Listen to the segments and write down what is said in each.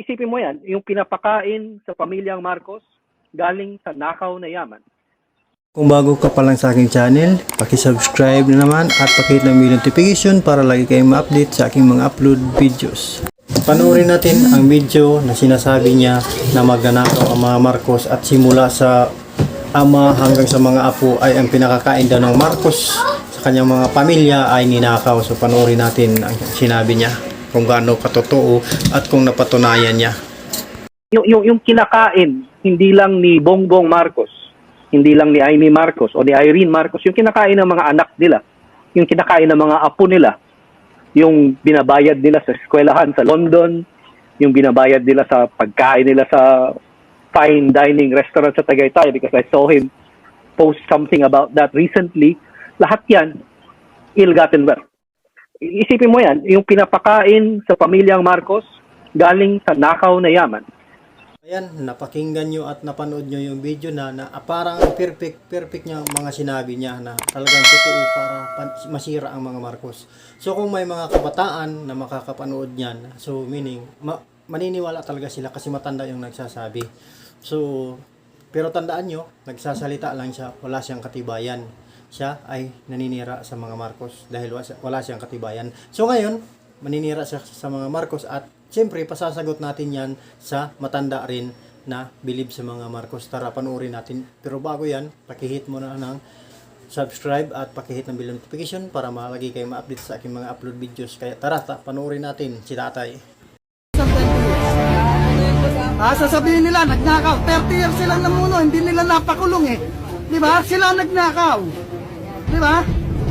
Isipin mo yan, yung pinapakain sa pamilyang Marcos galing sa nakaw na yaman. Kung bago ka pa lang sa aking channel, paki-subscribe na naman at pakihit ng bell notification para lagi kayong ma-update sa aking mga upload videos. Panoorin natin ang video na sinasabi niya na magnanakaw ang mga Marcos at simula sa ama hanggang sa mga apo ay ang pinakakain daw ng Marcos sa kanyang mga pamilya ay ninakaw. So panoorin natin ang sinabi niya kung gaano katotoo at kung napatunayan niya. Yung kinakain, hindi lang ni Bongbong Marcos, hindi lang ni Amy Marcos o ni Irene Marcos, yung kinakain ng mga anak nila, yung kinakain ng mga apo nila, yung binabayad nila sa eskwelahan sa London, yung binabayad nila sa pagkain nila sa fine dining restaurant sa Tagaytay, because I saw him post something about that recently. Lahat yan, ill-gotten wealth. Isipin mo yan, yung pinapakain sa pamilyang Marcos galing sa nakaw na yaman. Ayan, napakinggan nyo at napanood nyo yung video na parang perfect niya mga sinabi niya na talagang totoo para masira ang mga Marcos. So kung may mga kabataan na makakapanood niyan, so meaning maniniwala talaga sila kasi matanda yung nagsasabi. So pero tandaan nyo, nagsasalita lang siya, wala siyang katibayan. Siya ay naninira sa mga Marcos dahil wala siyang katibayan. So ngayon, maninira siya sa mga Marcos at siyempre pasasagot natin yan sa matanda rin na bilib sa mga Marcos. Tara, panoorin natin. Pero bago yan, pakihit mo na ng subscribe at pakihit ng bell notification para malagi kayo ma-update sa aking mga upload videos. Kaya tara, panoorin natin si tatay. Sasabihin nila, nagnakaw. 30 years silang namuno, hindi nila napakulong eh. Di ba? Sila nagnakaw. Di ba?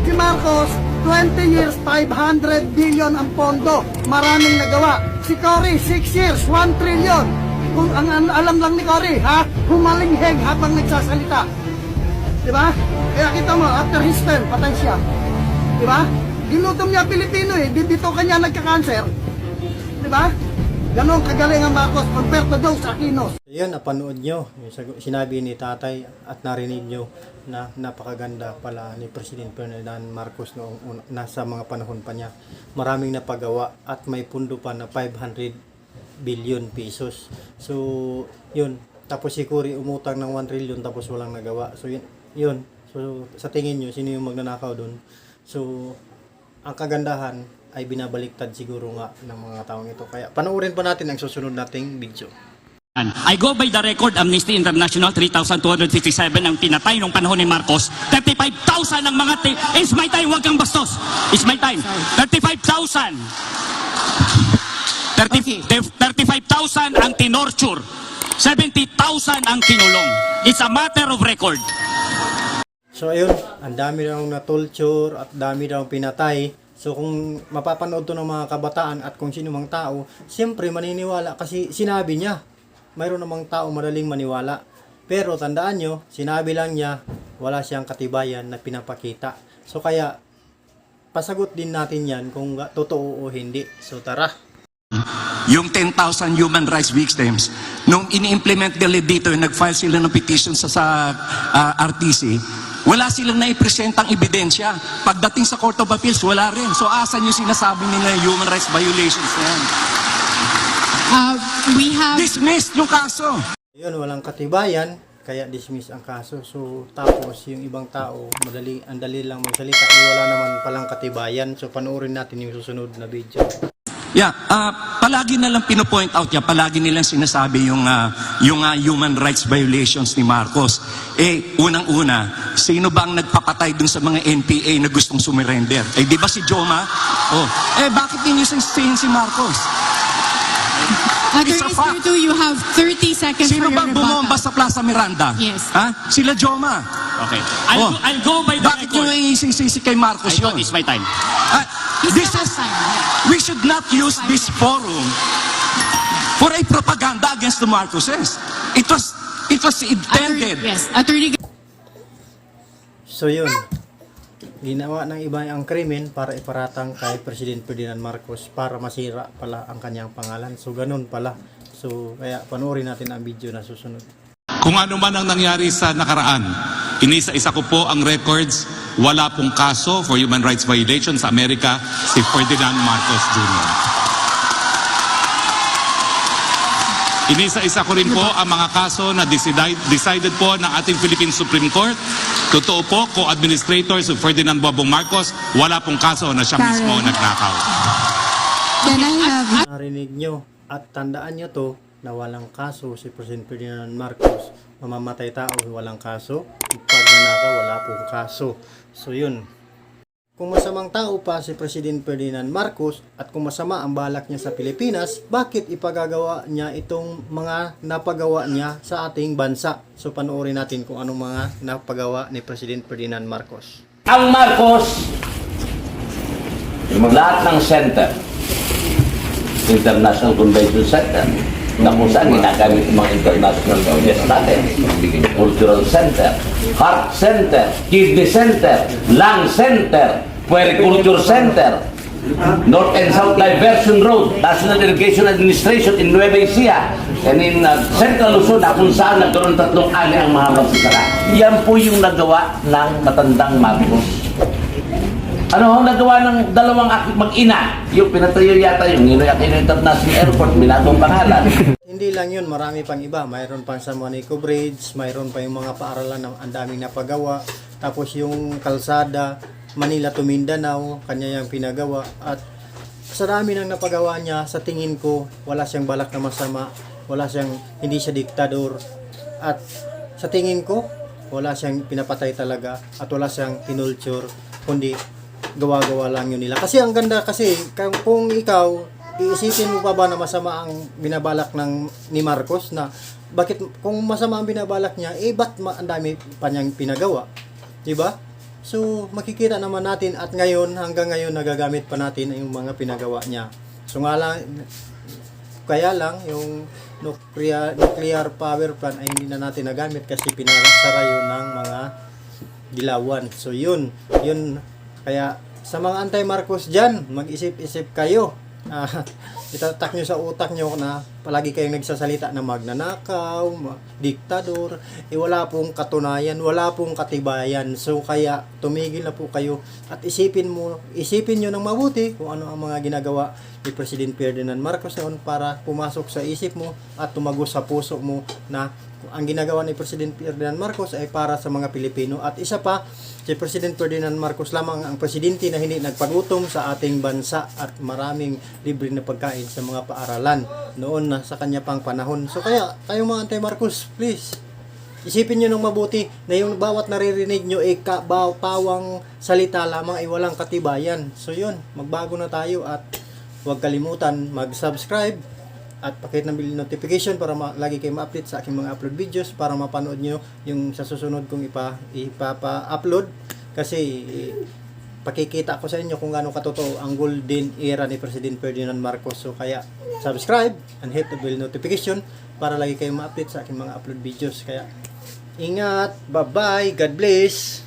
Si Marcos, 20 years, 500 billion ang pondo. Maraming nagawa. Si Cory, 6 years, 1 trillion. Kung ang alam lang ni Cory, humalingheng habang nagsasalita. Di ba? Kaya kita mo, after his term, patay siya. Di ba? Ginutom niya Pilipino eh. Dito kanya nagka-cancer. Di ba? Ganon kagaling ang Marcos compared to those Aquinos. Ayan, napanood nyo. Sinabi ni tatay at narinig nyo na napakaganda pala ni President Ferdinand Marcos noong nasa mga panahon pa niya. Maraming napagawa at may pundo pa na 500 billion pesos. So, yun. Tapos si Cory umutang ng 1 trillion tapos walang nagawa. So, yun. So, sa tingin nyo, sino yung magnanakaw dun? So, ang kagandahan ay binabaliktad siguro nga ng mga taong ito. Kaya panoorin pa natin ang susunod nating video. I go by the record, Amnesty International, 3,257 ang pinatay nung panahon ni Marcos. 35,000 ang mga... It's my time, wag kang bastos. It's my time. 35,000. 35,000 ang tinorture. 70,000 ang kinulong. It's a matter of record. So ayun, ang dami daw na-torture at dami daw pinatay. So kung mapapanood to ng mga kabataan at kung sino mang tao, siyempre maniniwala kasi sinabi niya. Mayroon namang tao madaling maniwala. Pero tandaan nyo, sinabi lang niya, wala siyang katibayan na pinapakita. So kaya, pasagot din natin yan kung totoo o hindi. So tara. Yung 10,000 human rights victims, nung ini-implement nila dito, nag-file sila ng petition sa RTC, wala silang naipresentang ebidensya. Pagdating sa Court of Appeals, wala rin. So asan yung sinasabi nila yung human rights violations na yan? We have... Dismissed yung kaso. Yun, walang katibayan, kaya dismiss ang kaso. So tapos yung ibang tao, ang dali lang magsalita, wala naman palang katibayan. So panoorin natin yung susunod na video. Yeah, palagi na lang pinopoint out niya, palagi nilang sinasabi yung human rights violations ni Marcos. Unang-una, sino ba ang nagpapatay dun sa mga NPA na gustong sumurrender? Di ba si Joma? Bakit ninyo sisihin si Marcos? Attorney Spiritu, you have 30 seconds Sino for your bang bumomba rebuttal. sa Plaza Miranda? Yes. Sila Joma. Okay. I'll go by the Bakit nyo record. iisisi kay Marcos I yun? thought it's my time. This is, we should not use this forum for a propaganda against the Marcoses. It was intended. Yes, Attorney. So yun, ginawa ng iba ang krimen para iparatang kay President Ferdinand Marcos para masira pala ang kanyang pangalan. So ganun pala. So kaya panoorin natin ang video na susunod. Kung ano man ang nangyari sa nakaraan, inisa-isa ko po ang records. Wala pong kaso for human rights violations sa Amerika si Ferdinand Marcos Jr. Inisa-isa ko rin po ang mga kaso na decided po ng ating Philippine Supreme Court. Totoo po, co-administrator si Ferdinand Bongbong Marcos, wala pong kaso na siya mismo nagnakaw. Can I have Narinig nyo at tandaan nyo to na walang kaso si President Ferdinand Marcos. Mamamatay tao, walang kaso. Pag nanakaw, wala pong kaso. So yun. Kung masamang tao pa si President Ferdinand Marcos at kung masama ang balak niya sa Pilipinas, bakit ipagagawa niya itong mga napagawa niya sa ating bansa? So panoorin natin kung anong mga napagawa ni President Ferdinand Marcos. Ang Marcos, lahat ng center, International Convention Center, na kung saan ginagamit yung mga international audience natin, Cultural Center, Heart Center, Kidney Center, Lung Center, Puericulture Center, North and South Diversion Road, National Irrigation Administration in Nueva Ecija, and in Central Luzon, na kung saan nagkaroon 3 ani ang mga magsasaka. Yan po yung nagawa ng matandang Marcos. Ano ang nagawa ng dalawang mag-ina? Yung pinatayo yata yung Ninoy Aquino International Airport, binagong pangalan. Hindi lang yun, marami pang iba. Mayroon pang San Juanico Bridge, mayroon pa yung mga paaralan na ang daming napagawa. Tapos yung kalsada, Manila to Mindanao, kanya yung pinagawa. At sa dami ng napagawa niya, sa tingin ko, wala siyang balak na masama, hindi siya diktador. At sa tingin ko, wala siyang pinapatay talaga at wala siyang tinulture, kundi gawa-gawa lang yun nila. Kasi ang ganda kasi, kung ikaw, iisipin mo pa ba na masama ang binabalak ni Marcos na bakit kung masama ang binabalak niya, ba't ang dami pa niyang pinagawa? Diba? So, makikita naman natin at hanggang ngayon, nagagamit pa natin yung mga pinagawa niya. So, kaya lang, yung nuclear power plant ay hindi na natin nagamit kasi pinasara yun ng mga dilawan. So, yun. Kaya, sa mga anti-Marcos dyan, mag-isip-isip kayo. Itatak nyo sa utak nyo na palagi kayong nagsasalita na magnanakaw, diktador, wala pong katunayan, wala pong katibayan. So kaya tumigil na po kayo at isipin nyo ng mabuti kung ano ang mga ginagawa ni President Ferdinand Marcos noon para pumasok sa isip mo at tumagos sa puso mo na ang ginagawa ni President Ferdinand Marcos ay para sa mga Pilipino. At isa pa, si President Ferdinand Marcos lamang ang presidente na hindi nagpagutom sa ating bansa at maraming libre na pagkain sa mga paaralan noon na sa kanya pang panahon. So kaya, kayong mga anti-Marcos, please, isipin nyo ng mabuti na yung bawat naririnig nyo ay pawang salita lamang ay walang katibayan. So yun, magbago na tayo at huwag kalimutan mag-subscribe at pakihit ng bell notification para lagi kayo ma-update sa aking mga upload videos para mapanood nyo yung sa susunod kong ipapa-upload kasi pakikita ko sa inyo kung gaano katotoo ang golden era ni President Ferdinand Marcos. So kaya subscribe and hit the bell notification para lagi kayo ma-update sa aking mga upload videos. Kaya ingat, bye-bye, God bless.